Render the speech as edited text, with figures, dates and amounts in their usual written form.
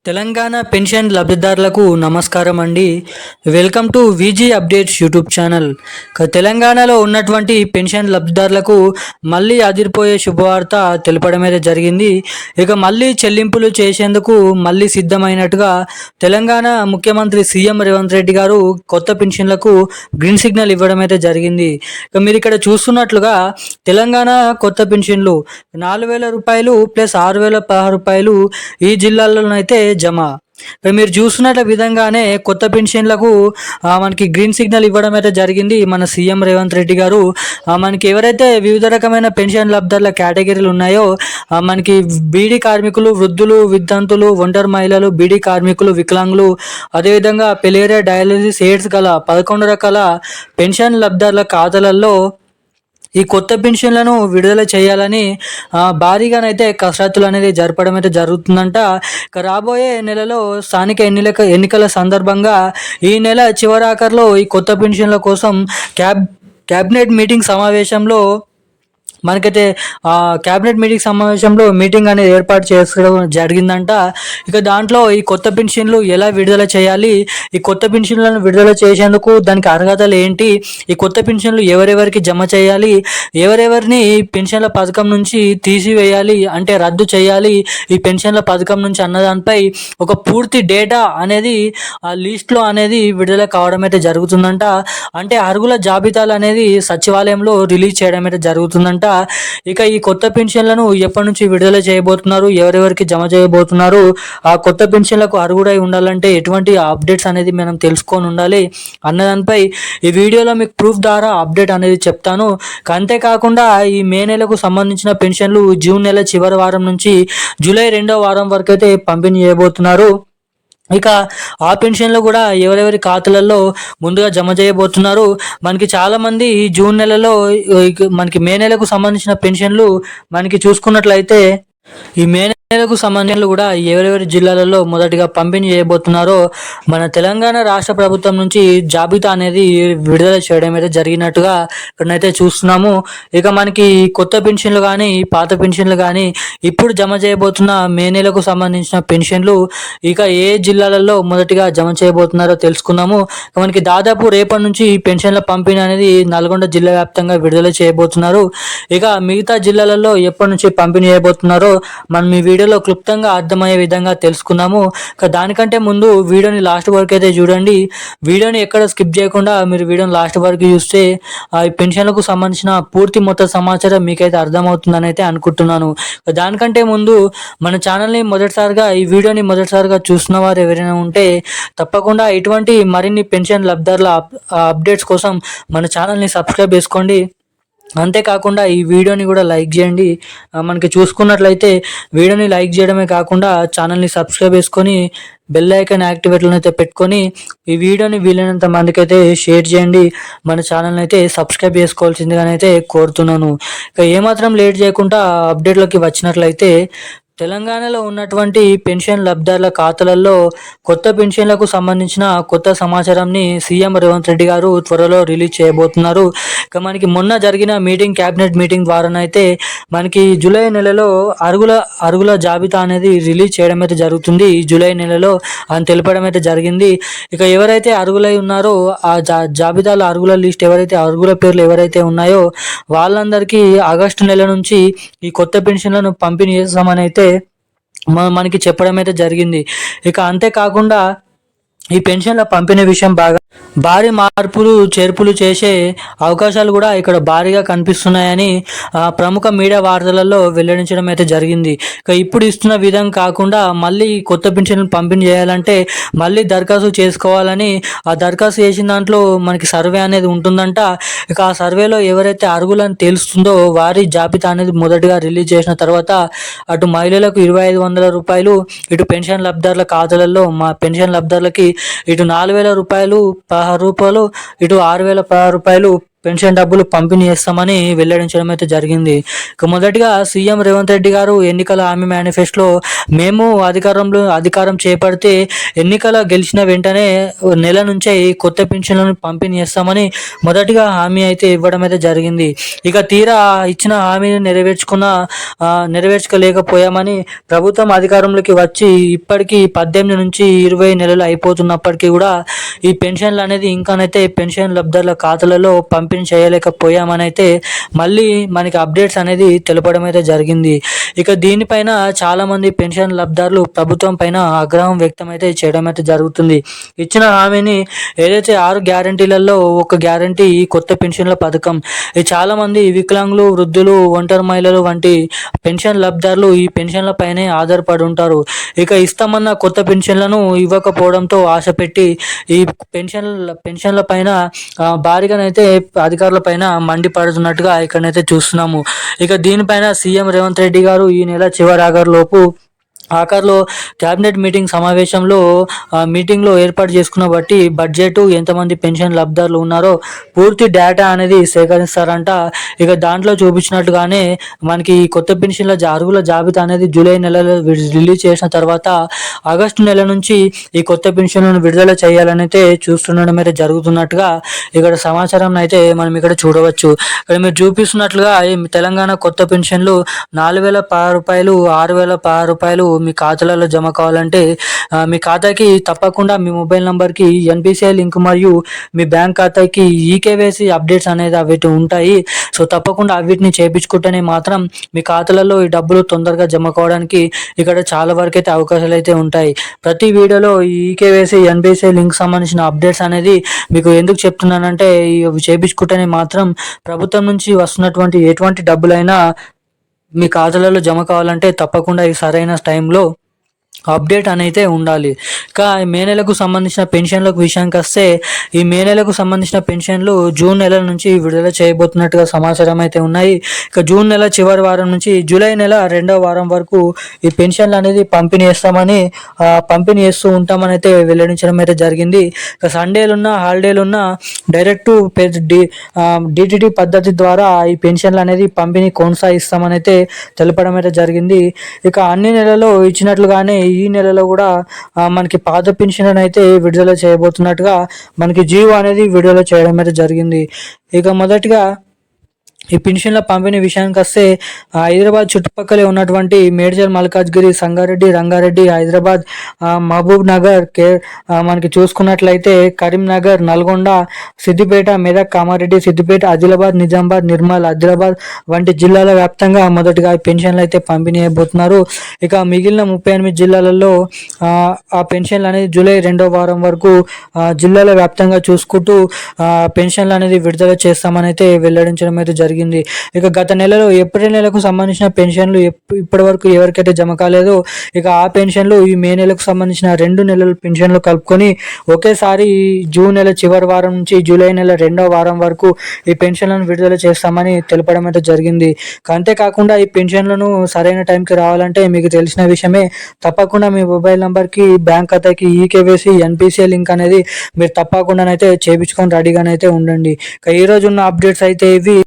Telangana pension లబ్ధిదారులకు నమస్కారం అండి. Welcome to VG updates YouTube channel. తెలంగాణలో ఉన్నటువంటి పెన్షన్ లబ్ధిదారులకు మళ్ళీ అదిరిపోయే శుభవార్త తెలపడం అయితే జరిగింది. ఇక మళ్ళీ చెల్లింపులు చేసేందుకు మళ్ళీ సిద్ధమైనట్టుగా తెలంగాణ ముఖ్యమంత్రి సీఎం రేవంత్ రెడ్డి గారు కొత్త పెన్షన్లకు గ్రీన్ సిగ్నల్ ఇవ్వడం అయితే జరిగింది. ఇక మీరు ఇక్కడ చూస్తున్నట్లుగా తెలంగాణ కొత్త పెన్షన్లు 4,000 రూపాయలు ప్లస్ 6,016 రూపాయలు ఈ జిల్లాల్లోనైతే జమ. మీరు చూస్తున్నట్ల విధంగానే కొత్త పెన్షన్లకు మనకి గ్రీన్ సిగ్నల్ ఇవ్వడం అయితే జరిగింది మన సీఎం రేవంత్ రెడ్డి గారు. మనకి ఎవరైతే వివిధ రకమైన పెన్షన్ లబ్ధాల కేటగిరీలు ఉన్నాయో మనకి బీడీ కార్మికులు, వృద్ధులు, విద్యార్థులు, ఒంటరి మహిళలు, బీడీ కార్మికులు, వికలాంగులు, అదేవిధంగా పెలేరియా, డయాలసిస్, ఎయిడ్స్ గల 11 రకాల పెన్షన్ లబ్ధాల ఖాతాలలో ఈ కొత్త పెన్షన్లను విడుదల చేయాలని భారీగానైతే కసరత్తులు అనేది జరపడం అయితే జరుగుతుందంట. ఇక రాబోయే నెలలో స్థానిక ఎన్నికల సందర్భంగా ఈ నెల చివరాఖరులో ఈ కొత్త పెన్షన్ల కోసం క్యాబినెట్ మీటింగ్ సమావేశంలో మనకైతే క్యాబినెట్ మీటింగ్ అనేది ఏర్పాటు చేసుకోవడం జరిగిందంట. ఇక దాంట్లో ఈ కొత్త పెన్షన్లు ఎలా విడుదల చేయాలి, ఈ కొత్త పెన్షన్లను విడుదల చేసేందుకు దానికి అర్హతలు ఏంటి, ఈ కొత్త పెన్షన్లు ఎవరెవరికి జమ చేయాలి, ఎవరెవరిని పెన్షన్ల పథకం నుంచి తీసివేయాలి అంటే రద్దు చేయాలి ఈ పెన్షన్ల పథకం నుంచి అన్నదానిపై ఒక పూర్తి డేటా అనేది ఆ లిస్ట్లో అనేది విడుదల కావడం అయితే జరుగుతుందంట. అంటే అర్హుల జాబితాలు అనేది సచివాలయంలో రిలీజ్ చేయడం అయితే జరుగుతుందంట. ఇక ఈ కొత్త పెన్షన్లను ఎప్పటి నుంచి విడుదల చేయబోతున్నారు, ఎవరెవరికి జమ చేయబోతున్నారు, ఆ కొత్త పెన్షన్లకు అర్హుడై ఉండాలంటే ఎటువంటి అప్డేట్స్ అనేది మనం తెలుసుకొని ఉండాలి అన్నదానిపై ఈ వీడియోలో మీకు ప్రూఫ్ ద్వారా అప్డేట్ అనేది చెప్తాను. అంతేకాకుండా ఈ మే నెలకు సంబంధించిన పెన్షన్లు జూన్ నెల చివరి వారం నుంచి జూలై 2వ వారం వరకు అయితే పంపిణీ చేయబోతున్నారు. ఇక ఆ పెన్షన్లు కూడా ఎవరెవరి ఖాతాలలో ముందుగా జమ చేయబోతున్నారు. మనకి చాలామంది జూన్ నెలలో మనకి మే నెలకు సంబంధించిన పెన్షన్లు మనకి చూసుకున్నట్లయితే ఈ మే నెలకు సంబంధించిన కూడా ఎవరెవరి జిల్లాలలో మొదటిగా పంపిణీ చేయబోతున్నారో మన తెలంగాణ రాష్ట్ర ప్రభుత్వం నుంచి జాబితా అనేది విడుదల చేయడం అయితే జరిగినట్టుగా ఇక్కడనైతే చూస్తున్నాము. ఇక మనకి కొత్త పెన్షన్లు కానీ పాత పెన్షన్లు కానీ ఇప్పుడు జమ చేయబోతున్న మే నెలకు సంబంధించిన పెన్షన్లు ఇక ఏ జిల్లాలలో మొదటిగా జమ చేయబోతున్నారో తెలుసుకుందాము. మనకి దాదాపు రేపటి నుంచి పెన్షన్ల పంపిణీ అనేది నల్గొండ జిల్లా వ్యాప్తంగా విడుదల చేయబోతున్నారు. ఇక మిగతా జిల్లాలలో ఎప్పటి నుంచి పంపిణీ చేయబోతున్నారో మనం ఈ వీడియోలో క్లుప్తంగా అర్థమయ్యే విధంగా తెలుసుకుందాము. దానికంటే ముందు వీడియోని లాస్ట్ వరకు అయితే చూడండి. వీడియోని ఎక్కడ స్కిప్ చేయకుండా మీరు వీడియోని లాస్ట్ వరకు చూస్తే ఈ పెన్షన్లకు సంబంధించిన పూర్తి మొత్తం సమాచారం మీకైతే అర్థమవుతుందని అయితే అనుకుంటున్నాను. దానికంటే ముందు మన ఛానల్ని ఈ వీడియోని మొదటిసారిగా చూస్తున్న వారు ఎవరైనా ఉంటే తప్పకుండా ఇటువంటి మరిన్ని పెన్షన్ లబ్ధారుల అప్డేట్స్ కోసం మన ఛానల్ని సబ్స్క్రైబ్ చేసుకోండి. అంతేకాకుండా ఈ వీడియోని కూడా లైక్ చేయండి. మనకి చూసుకున్నట్లయితే వీడియోని లైక్ చేయడమే కాకుండా ఛానల్ని సబ్స్క్రైబ్ చేసుకొని బెల్ ఐకాన్ యాక్టివేట్లో అయితే పెట్టుకొని ఈ వీడియోని వీలైనంత మందికి అయితే షేర్ చేయండి. మన ఛానల్ని అయితే సబ్స్క్రైబ్ చేసుకోవాల్సిందిగానైతే కోరుతున్నాను. ఇక ఏమాత్రం లేట్ చేయకుండా అప్డేట్లోకి వచ్చినట్లయితే తెలంగాణలో ఉన్నటువంటి పెన్షన్ లబ్ధారుల ఖాతాలలో కొత్త పెన్షన్లకు సంబంధించిన కొత్త సమాచారాన్ని సీఎం రేవంత్ రెడ్డి గారు త్వరలో రిలీజ్ చేయబోతున్నారు. ఇక మనకి మొన్న జరిగిన క్యాబినెట్ మీటింగ్ ద్వారానైతే మనకి జూలై నెలలో అర్హుల జాబితా అనేది రిలీజ్ చేయడం అయితే జరుగుతుంది. ఈ జూలై నెలలో అని తెలపడం అయితే జరిగింది. ఇక ఎవరైతే అర్హులై ఉన్నారో ఆ జాబితాలో అర్హుల లిస్ట్ అర్హుల పేర్లు ఎవరైతే ఉన్నాయో వాళ్ళందరికీ ఆగస్టు నెల నుంచి ఈ కొత్త పెన్షన్లను పంపిణీ చేస్తామని అయితే మనకి చెప్పడం అయితే జరిగింది. ఇక అంతేకాకుండా ఈ పెన్షన్ల పంపిణీ విషయం భారీ మార్పులు చేర్పులు చేసే అవకాశాలు కూడా ఇక్కడ భారీగా కనిపిస్తున్నాయని ప్రముఖ మీడియా వార్తలలో వెల్లడించడం అయితే జరిగింది. ఇక ఇప్పుడు ఇస్తున్న విధం కాకుండా మళ్ళీ కొత్త పెన్షన్లు పంపిణీ చేయాలంటే మళ్ళీ దరఖాస్తు చేసుకోవాలని, ఆ దరఖాస్తు చేసిన దాంట్లో మనకి సర్వే అనేది ఉంటుందంట. ఇక ఆ సర్వేలో ఎవరైతే అర్హులని తెలుస్తుందో వారి జాబితా అనేది మొదటిగా రిలీజ్ చేసిన తర్వాత అటు మహిళలకు 2,500 రూపాయలు, ఇటు పెన్షన్ లబ్ధారుల ఖాతాలలో పెన్షన్ లబ్ధారులకి ఇటు 4,000 రూపాయలు 16 రూపాయలు, ఇటు 6,016 రూపాయలు పెన్షన్ డబ్బులు పంపిణీ చేస్తామని వెల్లడించడం అయితే జరిగింది. ఇక మొదటిగా సీఎం రేవంత్ రెడ్డి గారు ఎన్నికల హామీ మేనిఫెస్టోలో మేము అధికారం చేపడితే ఎన్నికల గెలిచిన వెంటనే నెల నుంచే ఈ కొత్త పెన్షన్లను పంపిణీ చేస్తామని మొదటిగా హామీ అయితే ఇవ్వడం అయితే జరిగింది. ఇక తీరా ఇచ్చిన హామీని నెరవేర్చుకోలేకపోయామని ప్రభుత్వం అధికారంలోకి వచ్చి ఇప్పటికీ 18 నుంచి 20 నెలలు అయిపోతున్నప్పటికీ కూడా ఈ పెన్షన్లు అనేది ఇంకానైతే పెన్షన్ లబ్ధిదారుల ఖాతాలలో పంపిణీ చేయలేకపోయామని అయితే మళ్ళీ మనకి అప్డేట్స్ అనేది తెలపడం అయితే జరిగింది. ఇక దీనిపైన చాలామంది పెన్షన్ లబ్ధిదారులు ప్రభుత్వం పైన ఆగ్రహం వ్యక్తం అయితే చేయడం అయితే జరుగుతుంది. ఇచ్చిన హామీని ఏదైతే 6 గ్యారంటీలలో ఒక గ్యారంటీ ఈ కొత్త పెన్షన్ల పథకం. ఇది చాలామంది వికలాంగులు, వృద్ధులు, ఒంటరి మహిళలు వంటి పెన్షన్ లబ్ధిదారులు ఈ పెన్షన్ల పైనే ఆధారపడి ఉంటారు. ఇక ఇస్తామన్న కొత్త పెన్షన్లను ఇవ్వకపోవడంతో ఆశ పెట్టి ఈ పెన్షన్ల పైన భారీగానైతే అధికారుల పైన మండిపడుతున్నట్టుగా ఇక్కడనైతే చూస్తున్నాము. ఇక దీనిపైన సీఎం రేవంత్ రెడ్డి గారు ఈ నెల ఆఖరిలో క్యాబినెట్ మీటింగ్లో ఏర్పాటు చేసుకున్న బట్టి బడ్జెట్ ఎంతమంది పెన్షన్ లబ్ధిదారులు ఉన్నారో పూర్తి డేటా అనేది సేకరిస్తారంట. ఇక దాంట్లో చూపించినట్టుగానే మనకి ఈ కొత్త పెన్షన్ల అర్హుల జాబితా అనేది జూలై నెలలో రిలీజ్ చేసిన తర్వాత ఆగస్టు నెల నుంచి ఈ కొత్త పెన్షన్లను విడుదల చేయాలని అయితే చూస్తుండడం అయితే జరుగుతున్నట్టుగా ఇక్కడ సమాచారం అయితే మనం ఇక్కడ చూడవచ్చు. ఇక్కడ మీరు చూపిస్తున్నట్లుగా తెలంగాణ కొత్త పెన్షన్లు 4,016 రూపాయలు, 6,016 రూపాయలు మీ ఖాతాలలో జమ కావాలంటే మీ ఖాతాకి తప్పకుండా మీ మొబైల్ నంబర్కి ఎన్పిసిఐ లింక్ మరియు మీ బ్యాంక్ ఖాతాకి ఈకేవైసీ అప్డేట్స్ అనేది అవి ఉంటాయి. సో తప్పకుండా అవిటిని చేయించుకుంటేనే మాత్రం మీ ఖాతాలలో ఈ డబ్బులు తొందరగా జమ కావడానికి ఇక్కడ చాలా వరకు అయితే అవకాశాలు అయితే ఉంటాయి. ప్రతి వీడియోలో ఈ ఈకేవైసీ ఎన్పిసిఐ లింక్ సంబంధించిన అప్డేట్స్ అనేది మీకు ఎందుకు చెప్తున్నానంటే ఇవి చేయించుకుంటేనే మాత్రం ప్రభుత్వం నుంచి వస్తున్నటువంటి ఎటువంటి డబ్బులైనా మీ ఖాతాలలో జమ కావాలంటే తప్పకుండా ఈ సరైన టైంలో అప్డేట్ అనేది ఉండాలి. ఇక మే నెలకు సంబంధించిన పెన్షన్లకు విషయానికి వస్తే ఈ మే నెలకు సంబంధించిన పెన్షన్లు జూన్ నెల నుంచి విడుదల చేయబోతున్నట్టుగా సమాచారం అయితే ఉన్నాయి. ఇక జూన్ నెల చివరి వారం నుంచి జూలై నెల 2వ వారం వరకు ఈ పెన్షన్లు అనేది పంపిణీ చేస్తూ ఉంటామని అయితే వెల్లడించడం అయితే జరిగింది. ఇక సండేలున్నా హాలిడేలున్నా డైరెక్ట్ డిటిటి పద్ధతి ద్వారా ఈ పెన్షన్లు అనేది పంపిణీ కొనసాగిస్తామని అయితే తెలపడం అయితే జరిగింది. ఇక అన్ని నెలలో ఇచ్చినట్లుగానే ఈ నెలలో కూడా మనకి పాత పెన్షన్ అయితే విడుదల చేయబోతున్నట్టుగా మనకి జీవో అనేది విడుదల చేయడం అయితే జరిగింది. ఇక మొదటిగా ఈ పెన్షన్ల పంపిణీ విషయానికి వస్తే హైదరాబాద్ చుట్టుపక్కలే ఉన్నటువంటి మేడ్చల్, మల్కాజ్గిరి, సంగారెడ్డి, రంగారెడ్డి, హైదరాబాద్, మహబూబ్ నగర్, మనకి చూసుకున్నట్లయితే కరీంనగర్, నల్గొండ, సిద్దిపేట, మెదక్, కామారెడ్డి, సిద్దిపేట, ఆదిలాబాద్, నిజామాబాద్, నిర్మల్, ఆదిలాబాద్ వంటి జిల్లాల వ్యాప్తంగా మొదటిగా పెన్షన్లు అయితే పంపిణీ అయిపోతున్నారు. ఇక మిగిలిన 38 జిల్లాలలో ఆ పెన్షన్లు అనేది జూలై 2వ వారం వరకు జిల్లాల వ్యాప్తంగా చూసుకుంటూ పెన్షన్లు అనేది విడుదల చేస్తామని అయితే వెల్లడించడం అయితే జరిగింది. ఇక గత నెలలో ఏప్రిల్ నెలకు సంబంధించిన పెన్షన్లు ఇప్పటి వరకు ఎవరికైతే జమ కాలేదో ఇక ఆ పెన్షన్లు ఈ మే నెలకు సంబంధించిన 2 నెలల పెన్షన్లు కలుపుకొని ఒకేసారి జూన్ నెల చివరి వారం నుంచి జూలై నెల 2వ వారం వరకు ఈ పెన్షన్లను విడుదల చేస్తామని తెలపడం అయితే జరిగింది. అంతేకాకుండా ఈ పెన్షన్లను సరైన టైంకి రావాలంటే మీకు తెలిసిన విషయమే, తప్పకుండా మీ మొబైల్ నంబర్కి బ్యాంక్ ఖాతాకి ఈకేవైసీ ఎన్పిసిఐ లింక్ అనేది మీరు తప్పకుండానైతే చేయించుకొని రెడీగానైతే ఉండండి. ఇక ఈ రోజు ఉన్న అప్డేట్స్ అయితే ఇవి.